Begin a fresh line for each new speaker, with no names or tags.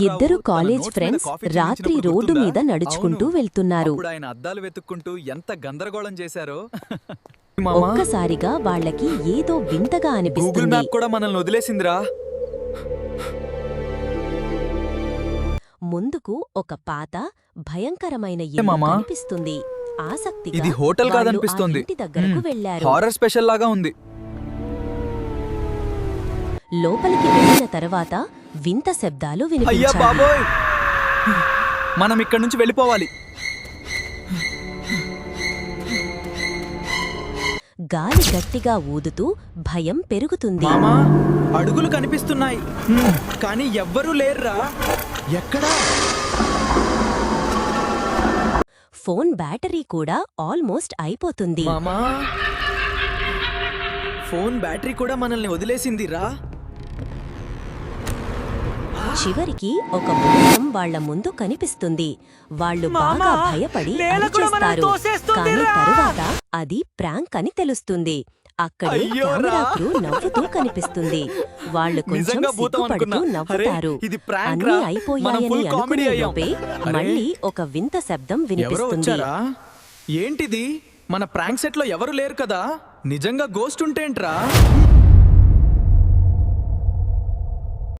ఇద్దరు college friends రాత్రి road మీద నడుచుకుంటూ వెళ్తున్నారు.
ఆయన అద్దాలు వెతుక్కుంటూ ఎంత గందరగోళం చేశారో.
ఒక్కసారిగా వాళ్ళకి ఏదో వింతగా
గూగుల్
అనిపిస్తుంది.
మ్యాప్ కూడా మనల్ని వదిలేసిందిరా.
ముందుకు ఒక పాత భయంకరమైన ఇల్లు
మామా?
కనిపిస్తుంది. ఆసక్తిగా
ఇది హోటల్
వాళ్ళు ఆ
కాదనిపిస్తోంది.
ఇంటి దగ్గరకు వెళ్లారు.
హారర్ స్పెషల్ లాగా ఉంది.
లోపలికి వెళ్ళిన తర్వాత వింత శబ్దాలు
అయ్యా
వినిపించాయి.
బాబోయ్, మనం ఇక్కడి నుంచి వెళ్ళిపోవాలి.
గాలి గట్టిగా ఊదుతూ భయం పెరుగుతుంది.
మామా, అడుగులు కనిపిస్తున్నాయి కానీ ఎవ్వరూ లేర్రా. ఎక్కడా?
ఫోన్ బ్యాటరీ కూడా ఆల్మోస్ట్ అయిపోతుంది.
మామా, ఫోన్ బ్యాటరీ కూడా మనల్ని వదిలేసిందిరా.
చివరికి ఒక భూతం వాళ్ల ముందు కనిపిస్తుంది. వాళ్ళు బాగా భయపడి అరిచేస్తారు. కానీ తరువాత అది ప్రాంక్ అని తెలుస్తుంది. అక్కడే
అయ్యోరా!
కెమెరా క్రూ నవ్వుతూ కనిపిస్తుంది. వాళ్ళు కొంచెం
నిజంగా భూతం
సిగ్గుపడుతూ
అనుకున్నా.
నవ్వుతారు.
అరే, ఇది prank
అన్నీ
రా.
అయిపోయాయని
మనం full comedy
అనుకునే
అయ్యాం.
లోపే
అరే!
మళ్ళీ ఒక వింత శబ్దం
ఎవరో
వినిపిస్తుంది.
వచ్చారా? ఏంటిది? మన ప్రాంక్ సెట్ లో ఎవరు లేరు కదా. నిజంగా గోస్ట్ ఉంటేంట్రా.